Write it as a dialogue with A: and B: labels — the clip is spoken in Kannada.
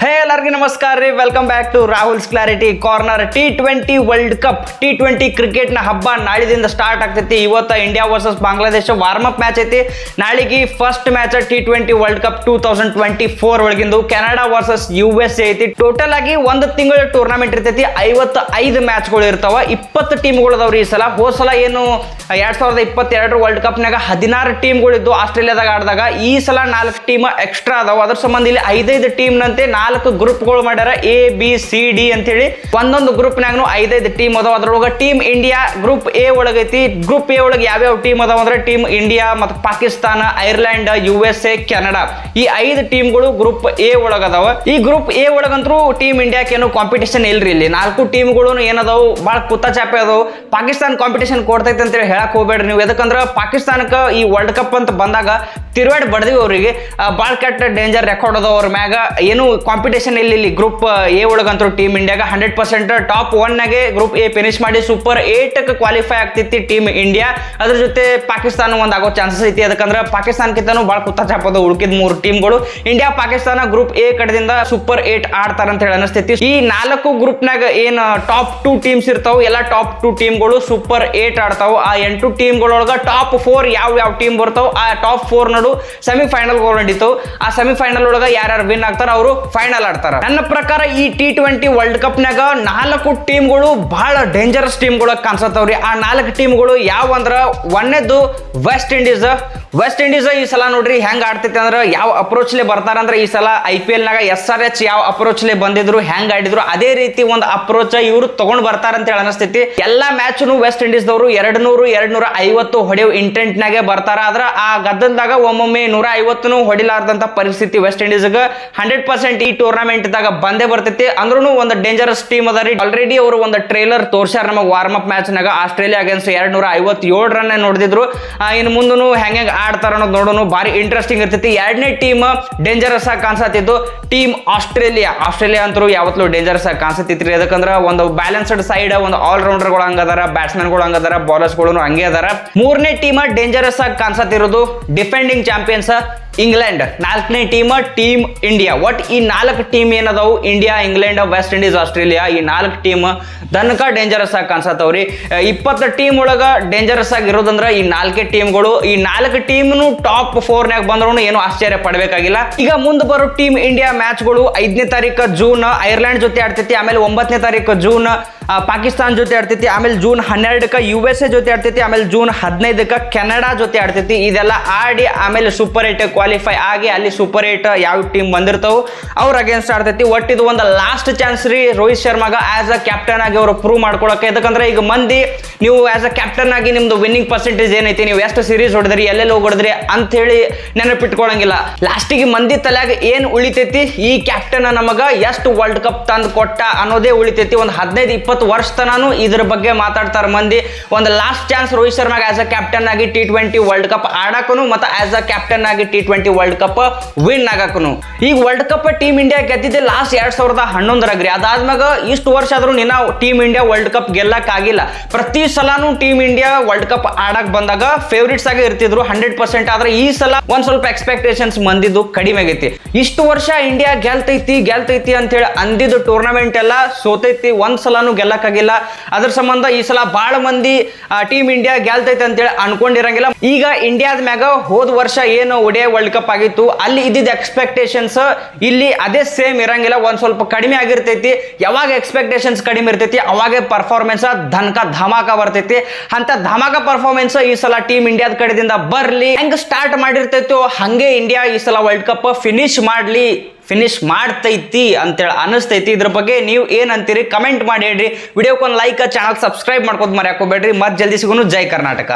A: ಎಲ್ಲರಿಗೂ ನಮಸ್ಕಾರ ರೀ. Welcome back to Rahul's clarity corner. T20 world cup T20 cricket ನ ಹಬ್ಬ ನಾಳಿದಿಂದ ಸ್ಟಾರ್ಟ್ ಆಗ್ತೈತಿ. ಇವತ್ತು India versus Bangladesh warm up match ಐತಿ. ನಾಳಿಗೆ first match T20 world cup 2024 ಒಳಗಿಂದು ಕೆನಡಾ ವರ್ಸಸ್ USA ಐತಿ. ಟೋಟಲ್ ಆಗಿ ಒಂದು ತಿಂಗಳ ಟೂರ್ನಮೆಂಟ್ ಇರ್ತೈತಿ. 55 ಮ್ಯಾಚ್ಗಳು ಇರ್ತಾವ. 20 ಟೀಮ್ಗಳು ಅದಾವ್ರಿ ಈ ಸಲ. ಹೋದ ಸಲ ಏನು 2022 ವರ್ಲ್ಡ್ ಕಪ್ ನಾಗ 16 ಟೀಮ್ಗಳು ಇದ್ದು ಆಸ್ಟ್ರೇಲಿಯಾದಾಗ ಆಡಿದಾಗ. ಈ ಸಲ 4 ಟೀಮ್ ಎಕ್ಸ್ಟ್ರಾ ಅದಾವ. ಅದ್ರ ಸಂಬಂಧ ಇಲ್ಲಿ 5 ಟೀಮ್ ನಂತೆ 4 ಗ್ರೂಪ್ಗಳು ಮಾಡ್ಯಾರ. ABCD ಅಂತ ಹೇಳಿ ಒಂದೊಂದು ಗ್ರೂಪ್ ನಾಗನು 5 ಟೀಮ್ ಅದಾವ. ಅದ್ರೊಳಗ ಟೀಮ್ ಇಂಡಿಯಾ ಗ್ರೂಪ್ ಎ ಒಳಗೈತಿ. ಗ್ರೂಪ್ ಎ ಒಳಗೆ ಯಾವ್ಯಾವ ಟೀಮ್ ಅದಾವ ಅಂದ್ರೆ ಟೀಮ್ ಇಂಡಿಯಾ ಮತ್ತು ಪಾಕಿಸ್ತಾನ, ಐರ್ಲೆಂಡ್, USA, ಕೆನಡಾ ಈ 5 ಟೀಮ್ಗಳು ಗ್ರೂಪ್ ಎ ಒಳಗದಾವ. ಈ ಗ್ರೂಪ್ ಎ ಒಳಗಂತೂ ಟೀಮ್ ಇಂಡಿಯಾಕ್ಕೆ ಏನು ಕಾಂಪಿಟೇಷನ್ ಇಲ್ರಿ. ಇಲ್ಲಿ 4 ಟೀಮ್ಗಳು ಏನದಾವು ಭಾಳ ಕುತ್ತ ಚಾಪೆ ಅದಾವು. ಪಾಕಿಸ್ತಾನ ಕಾಂಪಿಟೇಷನ್ ಕೊಡ್ತೈತೆ ಅಂತೇಳಿ ಹೇಳಕ್ ಹೋಗ್ಬೇಡ್ರಿ ನೀವು. ಯಾಕಂದ್ರೆ ಪಾಕಿಸ್ತಾನಕ್ಕೆ ಈ ವರ್ಲ್ಡ್ ಕಪ್ ಅಂತ ಬಂದಾಗ ತಿರುವಾಡಿ ಬಡ್ದಿವಿ ಅವರಿಗೆ. ಭಾಳ ಕೆಟ್ಟ ಡೇಂಜರ್ ರೆಕಾರ್ಡ್ ಅದಾವ ಅವ್ರ ಮ್ಯಾಗ. ಏನು ಕಾಂಪಿಟೇಷನ್ ಇಲ್ಲಿ ಗ್ರೂಪ್ ಎ ಒಳಗಂತೂ ಟೀಮ್ ಇಂಡಿಯಾಗ 100% ಟಾಪ್ 1 ನಾಗೆ ಗ್ರೂಪ್ ಎ ಫಿನಿಶ್ ಮಾಡಿ ಸೂಪರ್ 8 ಕ್ವಾಲಿಫೈ ಆಗ್ತೈತಿ ಟೀಮ್ ಇಂಡಿಯಾ. ಅದ್ರ ಜೊತೆ ಪಾಕಿಸ್ತಾನ ಒಂದು ಆಗೋ ಚಾನ್ಸಸ್ ಐತಿ. ಯಾಕಂದ್ರೆ ಪಾಕಿಸ್ತಾನಕ್ಕಿಂತನೂ ಭಾಳ ಕುತ್ತ ಚಾಪದ ಉಳ್ಕಿದ 3 ಟೀಮ್ಗಳು. ಇಂಡಿಯಾ ಪಾಕಿಸ್ತಾನ ಗ್ರೂಪ್ ಎ ಕಡೆದಿಂದ ಸೂಪರ್ 8 ಆಡ್ತಾರ ಅಂತ ಹೇಳಿ ಅನಿಸ್ತೈತಿ. ಈ 4 ಗ್ರೂಪ್ ನಾಗ ಏನ್ ಟಾಪ್ 2 ಟೀಮ್ಸ್ ಇರ್ತಾವ, ಎಲ್ಲ ಟಾಪ್ 2 ಟೀಮ್ಗಳು ಸೂಪರ್ 8 ಆಡ್ತಾವ. ಆ 8 ಟೀಮ್ಗಳೊಳಗ ಟಾಪ್ 4 ಯಾವ ಟೀಮ್ ಬರ್ತಾವ ಆ ಟಾಪ್ 4 ನಡು ಸೆಮಿಫೈನಲ್ ನಡೀತಾವ. ಆ ಸೆಮಿಫೈನಲ್ ಒಳಗ ಯಾರ್ಯಾರು ವಿನ್ ಆಗ್ತಾರ ಅವರು ಫೈನಲ್ ಆಡ್ತಾರ. ನನ್ನ ಪ್ರಕಾರ ಈ T20 ವರ್ಲ್ಡ್ ಕಪ್ ನಾಗ 4 ಟೀಮ್ಗಳು ಬಹಳ ಡೇಂಜರಸ್ ಟೀಮ್ಗಳು ಕಾಣಿಸತ್ತವ್ರಿ. ಆ 4 ಟೀಮ್ಗಳು ಯಾವ ಅಂದ್ರ ಒಂದೇದು ವೆಸ್ಟ್ ಇಂಡೀಸ್ ಈ ಸಲ ನೋಡ್ರಿ ಹೆಂಗ್ ಆಡ್ತೈತಿ ಅಂದ್ರೆ ಯಾವ ಅಪ್ರೋಚ್ಲೆ ಬರ್ತಾರ ಅಂದ್ರೆ ಈ ಸಲ IPL ನಾಗ SRH ಯಾವ ಅಪ್ರೋಚ್ಲೆ ಬಂದಿದ್ರು ಹೆಂಗ್ ಆಡಿದ್ರು ಅದೇ ರೀತಿ ಒಂದು ಅಪ್ರೋಚ್ ಇವರು ತಗೊಂಡ್ ಬರ್ತಾರ ಅಂತ ಹೇಳಿ ಅನಿಸ್ತೈತಿ. ಎಲ್ಲಾ ಮ್ಯಾಚ್ನು ವೆಸ್ಟ್ ಇಂಡೀಸ್ ದವರು 200-250 ಹೊಡೆಯೋ ಇಂಟೆಂಟ್ ನಾಗೆ ಬರ್ತಾರ. ಆದ್ರ ಆ ಗದ್ದಲ್ದಾಗ ಒಮ್ಮೊಮ್ಮೆ 150 ಹೊಡಿಲಾರ್ದಂತ ಪರಿಸ್ಥಿತಿ ವೆಸ್ಟ್ ಇಂಡೀಸ್ಗೆ 100% ಈ ಟೂರ್ನಮೆಂಟ್ ದಾಗ ಬಂದೇ ಬರ್ತೈತಿ. ಅಂದ್ರೂ ಒಂದು ಡೇಂಜರಸ್ ಟೀಮ್ ಅದ ರೀ. ಆಲ್ರೆಡಿ ಅವರು ಒಂದು ಟ್ರೇಲರ್ ತೋರ್ಸ್ಯಾರ ನಮಗೆ ವಾರ್ಮ್ ಅಪ್ ಮ್ಯಾಚ್ ನಾಗ. ಆಸ್ಟ್ರೇಲಿಯಾ ಅಗೇನ್ಸ್ಟ್ 257 ರನ್ ನೋಡಿದ್ರು. ಇನ್ನು ಮುಂದೂ ಹೆಂಗೆ ಆಡ್ತಾರ ಅನ್ನೋದು ನೋಡೋಣ. ಭಾರಿ ಇಂಟ್ರೆಸ್ಟಿಂಗ್ ಇರ್ತೈತಿ. 2ನೇ ಟೀಮ್ ಡೇಂಜರಸ್ ಆಗಿ ಕಾಣಿಸತ್ತಿದ್ದು ಟೀಮ್ ಆಸ್ಟ್ರೇಲಿಯಾ ಅಂತರೂ ಯಾವತ್ತೂ ಡೇಂಜರಸ್ ಆಗಿ ಕಾಣಿಸತ್ತಿತ್ರಿ. ಯಾಕಂದ್ರೆ ಒಂದು ಬ್ಯಾಲೆನ್ಸ್ಡ್ ಸೈಡ್ ಒಂದು ಆಲ್ರೌಂಡರ್ಗಳು ಹಂಗದಾರ, ಬ್ಯಾಟ್ಸ್ಮನ್ಗಳು ಹಂಗದಾರ, ಬೌಲರ್ಸ್ಗಳು ಹಂಗೆ ಅದಾರ. 3ನೇ ಟೀಮ್ ಡೇಂಜರಸ್ ಆಗಿ ಕಾಣಿಸತ್ತಿರೋದು ಡಿಫೆಂಡಿಂಗ್ ಚಾಂಪಿಯನ್ಸ್ ಇಂಗ್ಲೆಂಡ್. 4ನೇ ಟೀಮ್ ಇಂಡಿಯಾ. ಒಟ್ ಈ 4 ಟೀಮ್ ಏನದಾವು India, England, West Indies, Australia ಈ 4 ಟೀಮ್ ದನಕ ಡೇಂಜರಸ್ ಆಗಿ ಕಾಣಿಸತ್ತವ್ರಿ. 20 ಟೀಮ್ ಒಳಗ ಡೇಂಜರಸ್ ಆಗಿ ಇರೋದಂದ್ರ ಈ 4 ಟೀಮ್ಗಳು. ಈ 4 ಟೀಮ್ನು ಟಾಪ್ 4 ನಾಗ ಬಂದ್ರು ಏನು ಆಶ್ಚರ್ಯ ಪಡಬೇಕಾಗಿಲ್ಲ. ಈಗ ಮುಂದೆ ಬರೋ ಟೀಮ್ ಇಂಡಿಯಾ ಮ್ಯಾಚ್ಗಳು 5ನೇ ತಾರೀಕು ಜೂನ್ ಐರ್ಲೆಂಡ್ ಜೊತೆ ಆಡ್ತೈತಿ. ಆಮೇಲೆ 9ನೇ ತಾರೀಕು ಜೂನ್ ಪಾಕಿಸ್ತಾನ ಜೊತೆ ಆಡ್ತೈತಿ. ಆಮೇಲೆ ಜೂನ್ 12ಕ್ಕೆ USA ಜೊತೆ ಆಡ್ತೈತಿ. ಆಮೇಲೆ ಜೂನ್ 15ಕ್ಕೆ ಕೆನಡಾ ಜೊತೆ ಆಡ್ತೈತಿ. ಇದೆಲ್ಲ ಆಡಿ ಆಮೇಲೆ ಸೂಪರ್ 8 ಕ್ವಾಲಿಫೈ ಆಗಿ ಅಲ್ಲಿ ಸೂಪರ್ 8 ಯಾವ ಟೀಮ್ ಬಂದಿರ್ತಾವ ಅವ್ರ ಅಗೇನ್ಸ್ಟ್ ಆಡ್ತೈತಿ. ಒಟ್ಟಿದು ಒಂದು ಲಾಸ್ಟ್ ಚಾನ್ಸ್ ರೀ ರೋಹಿತ್ ಶರ್ಮಾಗ ಆಸ್ ಅ ಕ್ಯಾಪ್ಟನ್ ಆಗಿ ಅವರು ಪ್ರೂವ್ ಮಾಡ್ಕೊಳಕ್ಕೆ. ಯಾಕಂದ್ರೆ ಈಗ ಮಂದಿ ನೀವು ಆಸ್ ಅ ಕ್ಯಾಪ್ಟನ್ ಆಗಿ ನಿಮ್ದು ವಿನ್ನಿಂಗ್ ಪರ್ಸೆಂಟೇಜ್ ಏನೈತಿ, ನೀವು ಎಷ್ಟು ಸೀರೀಸ್ ಹೊಡೆದ್ರಿ, ಎಲ್ಲೆಲ್ಲಿ ಹೊಡೆದ್ರಿ ಅಂತ ಹೇಳಿ ನೆನಪಿಟ್ಕೊಳಂಗಿಲ್ಲ. ಲಾಸ್ಟಿಗೆ ಮಂದಿ ತಲೆಯಾಗ ಏನ್ ಉಳಿತೈತಿ, ಈ ಕ್ಯಾಪ್ಟನ್ ನಮಗ ಎಷ್ಟು ವರ್ಲ್ಡ್ ಕಪ್ ತಂದು ಕೊಟ್ಟ ಅನ್ನೋದೇ ಉಳಿತೈತಿ. ಒಂದು 15-20 ವರ್ಷ ತನಾನು ಇದ್ರ ಬಗ್ಗೆ ಮಾತಾಡ್ತಾರ ಮಂದಿ. ಒಂದು ಲಾಸ್ಟ್ ಚಾನ್ಸ್ ರೋಹಿತ್ ಶರ್ಮಾಗ ಆಸ್ ಅ ಕ್ಯಾಪ್ಟನ್ ಆಗಿ T20 ವರ್ಲ್ಡ್ ಕಪ್ ಆಡಾಕನು ಮತ್ತು ಆಸ್ ಅ ಕ್ಯಾಪ್ಟನ್ ಆಗಿ T20 ವರ್ಲ್ಡ್ ಕಪ್ ವಿನ್ ಆಗಾಕನು. ಈಗ ವರ್ಲ್ಡ್ ಕಪ್ ಟೀಮ್ ಇಂಡಿಯಾ ಗೆದ್ದಿದ್ದೆ ಲಾಸ್ಟ್ 2011 ಅದಾದ್ಮ್ಯಾಗ ಇಷ್ಟು ವರ್ಷ ಆದ್ರೂ ನಿನ್ನ ಟೀಮ್ ಇಂಡಿಯಾ ವರ್ಲ್ಡ್ ಕಪ್ ಗೆಲ್ಲಕ್ ಆಗಿಲ್ಲ. ಪ್ರತಿ ಸಲಾನು ಟೀಮ್ ಇಂಡಿಯಾ ವರ್ಲ್ಡ್ ಕಪ್ ಆಡಕ್ ಬಂದಾಗ ಫೇವ್ರೇಟ್ಸ್ ಆಗಿ ಇರ್ತಿದ್ರು 100%. ಆದ್ರೆ ಈ ಸಲ ಒಂದ್ ಸ್ವಲ್ಪ ಎಕ್ಸ್ಪೆಕ್ಟೇಷನ್ಸ್ ಮಂದಿದ್ದು ಕಡಿಮೆ ಆಗೈತಿ. ಇಷ್ಟು ವರ್ಷ ಇಂಡಿಯಾ ಗೆಲ್ತೈತಿ ಅಂತ ಹೇಳಿ ಅಂದಿದ್ದು ಟೂರ್ನಮೆಂಟ್ ಎಲ್ಲ ಸೋತೈತಿ, ಒಂದ್ ಸಲಾನು ಗೆಲ್ಲಕ್ಕಾಗಿಲ್ಲ. ಅದ್ರ ಸಂಬಂಧ ಈ ಸಲ ಬಹಳ ಮಂದಿ ಟೀಮ್ ಇಂಡಿಯಾ ಗೆಲ್ತೈತಿ ಅಂತೇಳಿ ಅನ್ಕೊಂಡಿರಂಗಿಲ್ಲ. ಈಗ ಇಂಡಿಯಾದ ಮ್ಯಾಗ ಹೋದ ವರ್ಷ ಏನು ODI ವರ್ಲ್ಡ್ ಕಪ್ ಆಗಿತ್ತು ಅಲ್ಲಿ ಇದ್ದಿದ್ದ ಎಕ್ಸ್ಪೆಕ್ಟೇಷನ್ಸ್ ಇಲ್ಲಿ ಅದೇ ಸೇಮ್ ಇರಂಗಿಲ್ಲ, ಒಂದ್ ಸ್ವಲ್ಪ ಕಡಿಮೆ ಆಗಿರ್ತೈತಿ. ಯಾವಾಗ ಎಕ್ಸ್ಪೆಕ್ಟೇಷನ್ಸ್ ಕಡಿಮೆ ಇರ್ತೈತಿ ಅವಾಗೆ ಪರ್ಫಾರ್ಮೆನ್ಸ್ ಧಮಾಕ ಬರ್ತೈತಿ. ಅಂತ ಧಮಾಕ ಪರ್ಫಾರ್ಮೆನ್ಸ್ ಈ ಸಲ ಟೀಮ್ ಇಂಡಿಯಾದ ಕಡೆದಿಂದ ಬರ್ಲಿ. ಹೆಂಗ್ ಸ್ಟಾರ್ಟ್ ಮಾಡಿರ್ತೈತೋ ಹಂಗೆ ಇಂಡಿಯಾ ಈ ಸಲ ವರ್ಲ್ಡ್ ಕಪ್ ಫಿನಿಶ್ ಮಾಡ್ತೈತಿ ಅಂತೇಳಿ ಅನಿಸ್ತೈತಿ. ಇದ್ರ ಬಗ್ಗೆ ನೀವು ಏನಂತೀರಿ ಕಮೆಂಟ್ ಮಾಡಿ ಹೇಳ್ರಿ. ವಿಡಿಯೋಕ್ಕೊಂದು ಲೈಕ್, ಚಾನಲ್ ಸಬ್ಸ್ಕ್ರೈಬ್ ಮಾಡ್ಕೋದು ಮರ್ಯಾಕೋಬೇಡ್ರಿ. ಮತ್ತೆ ಜಲ್ದಿ ಸಿಗೋನು. ಜೈ ಕರ್ನಾಟಕ.